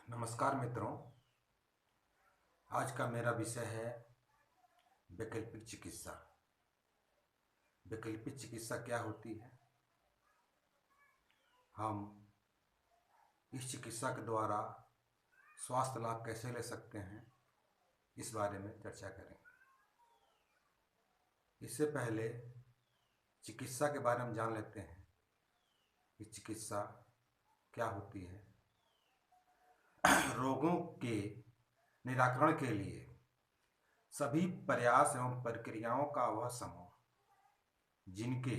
नमस्कार मित्रों। आज का मेरा विषय है वैकल्पिक चिकित्सा। वैकल्पिक चिकित्सा क्या होती है, हम इस चिकित्सा के द्वारा स्वास्थ्य लाभ कैसे ले सकते हैं, इस बारे में चर्चा करेंगे। इससे पहले चिकित्सा के बारे में जान लेते हैं कि चिकित्सा क्या होती है। रोगों के निराकरण के लिए सभी प्रयास एवं प्रक्रियाओं का वह समूह जिनके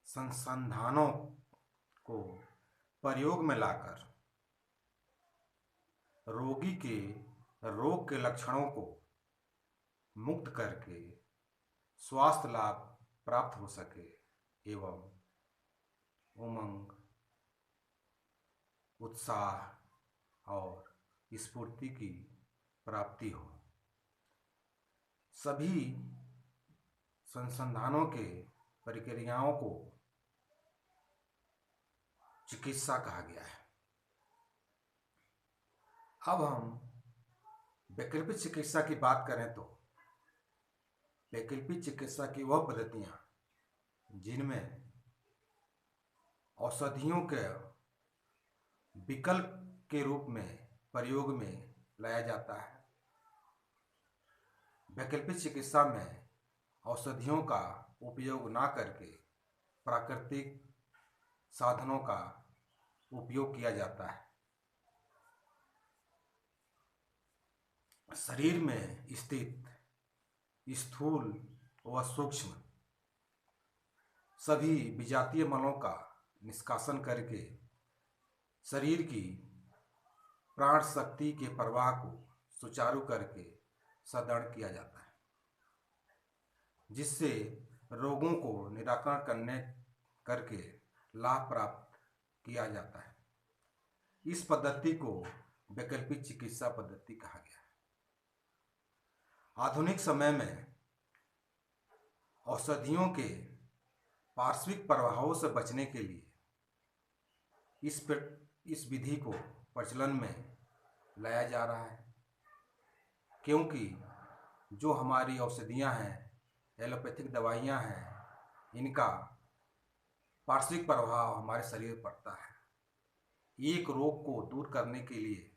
संसाधनों को प्रयोग में लाकर रोगी के रोग के लक्षणों को मुक्त करके स्वास्थ्य लाभ प्राप्त हो सके एवं उमंग, उत्साह और स्फूर्ति की प्राप्ति हो। सभी संसाधनों के प्रक्रियाओं को चिकित्सा कहा गया है। अब हम वैकल्पिक चिकित्सा की बात करें तो वैकल्पिक चिकित्सा की वह पद्धतियां जिनमें औषधियों के विकल्प के रूप में प्रयोग में लाया जाता है। वैकल्पिक चिकित्सा में औषधियों का उपयोग ना करके प्राकृतिक साधनों का उपयोग किया जाता है। शरीर में स्थित स्थूल व सूक्ष्म सभी विजातीय मलों का निष्कासन करके शरीर की प्राण शक्ति के प्रवाह को सुचारू करके सदृढ़ किया जाता है, जिससे रोगों को निराकरण करके लाभ प्राप्त किया जाता है। इस पद्धति को वैकल्पिक चिकित्सा पद्धति कहा गया है। आधुनिक समय में औषधियों के पार्श्विक प्रभावों से बचने के लिए इस विधि को प्रचलन में लाया जा रहा है, क्योंकि जो हमारी औषधियां हैं, एलोपैथिक दवाइयां हैं, इनका पार्श्विक प्रभाव हमारे शरीर पर पड़ता है। एक रोग को दूर करने के लिए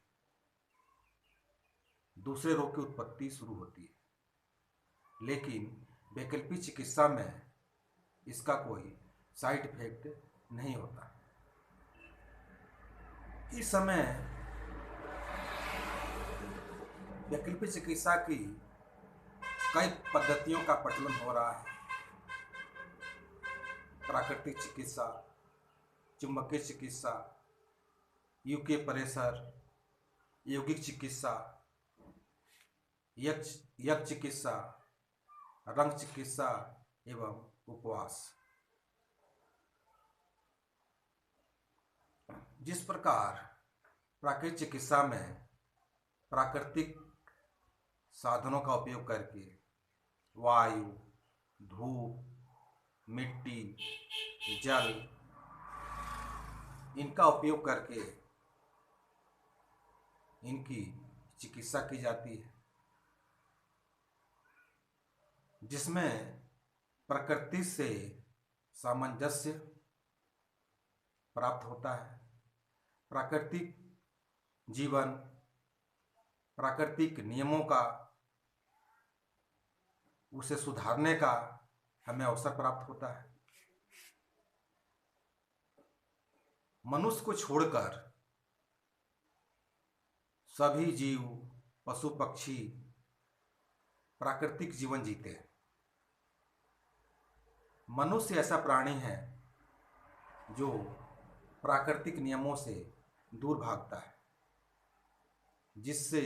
दूसरे रोग की उत्पत्ति शुरू होती है, लेकिन वैकल्पिक चिकित्सा में इसका कोई साइड इफेक्ट नहीं होता। इस समय वैकल्पिक चिकित्सा की कई पद्धतियों का प्रचलन हो रहा है। प्राकृतिक चिकित्सा, चुंबकीय चिकित्सा, यूकेप्रेशर, यौगिक चिकित्सा, यज्ञ चिकित्सा, रंग चिकित्सा एवं उपवास। जिस प्रकार प्राकृतिक चिकित्सा में प्राकृतिक साधनों का उपयोग करके वायु, धूप, मिट्टी, जल, इनका उपयोग करके इनकी चिकित्सा की जाती है, जिसमें प्रकृति से सामंजस्य प्राप्त होता है। प्राकृतिक जीवन, प्राकृतिक नियमों का उसे सुधारने का हमें अवसर प्राप्त होता है। मनुष्य को छोड़कर सभी जीव, पशु पक्षी प्राकृतिक जीवन जीते हैं। मनुष्य ऐसा प्राणी है जो प्राकृतिक नियमों से दूर भागता है, जिससे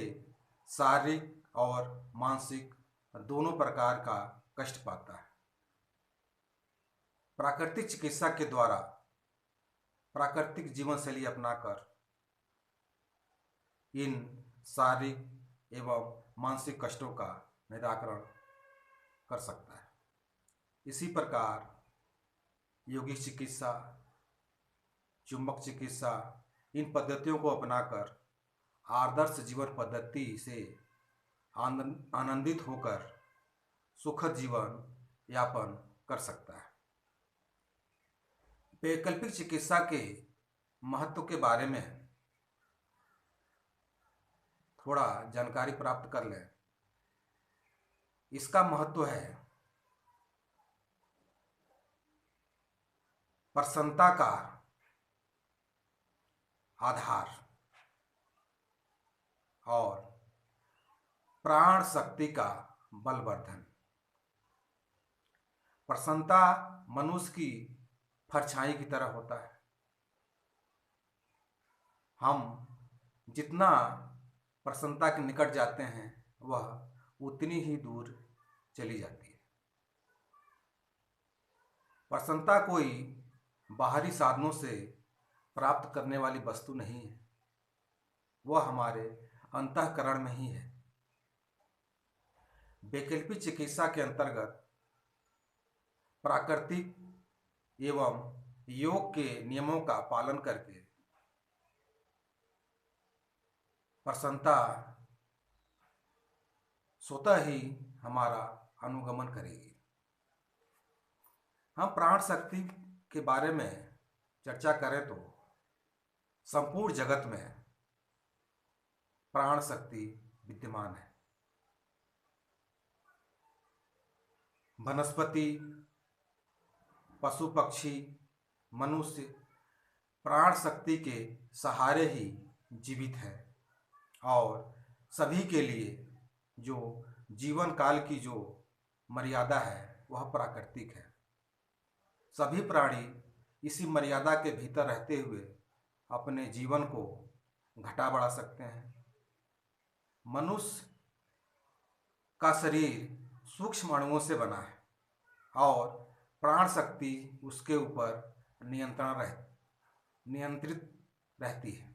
शारीरिक और मानसिक दोनों प्रकार का कष्ट पाता है। प्राकृतिक चिकित्सा के द्वारा प्राकृतिक जीवन शैली अपनाकर इन शारीरिक एवं मानसिक कष्टों का निराकरण कर सकता है। इसी प्रकार यौगिक चिकित्सा, चुंबक चिकित्सा, इन पद्धतियों को अपनाकर आदर्श जीवन पद्धति से आनंदित होकर सुखद जीवन यापन कर सकता है। वैकल्पिक चिकित्सा के महत्व के बारे में थोड़ा जानकारी प्राप्त कर लें। इसका महत्व है प्रसन्नता का आधार और प्राण शक्ति का बलवर्धन। प्रसन्नता मनुष्य की परछाई की तरह होता है। हम जितना प्रसन्नता के निकट जाते हैं वह उतनी ही दूर चली जाती है। प्रसन्नता कोई बाहरी साधनों से प्राप्त करने वाली वस्तु नहीं है, वह हमारे अंतःकरण में ही है। वैकल्पिक चिकित्सा के अंतर्गत प्राकृतिक एवं योग के नियमों का पालन करके प्रसन्नता स्वतः ही हमारा अनुगमन करेगी। हम प्राण शक्ति के बारे में चर्चा करें तो संपूर्ण जगत में प्राण शक्ति विद्यमान है। वनस्पति, पशु पक्षी, मनुष्य प्राण शक्ति के सहारे ही जीवित है और सभी के लिए जो जीवन काल की जो मर्यादा है वह प्राकृतिक है। सभी प्राणी इसी मर्यादा के भीतर रहते हुए अपने जीवन को घटा बढ़ा सकते हैं। मनुष्य का शरीर सूक्ष्म अणुओं से बना है और प्राण शक्ति उसके ऊपर नियंत्रित रहती है।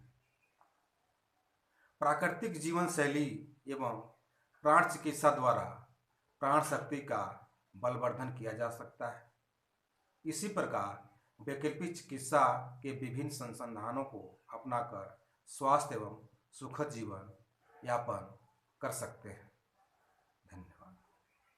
प्राकृतिक जीवन शैली एवं प्राण चिकित्सा द्वारा प्राण शक्ति का बलवर्धन किया जा सकता है। इसी प्रकार वैकल्पिक चिकित्सा के विभिन्न संसाधनों को अपनाकर स्वास्थ्य एवं सुखद जीवन यापन कर सकते हैं।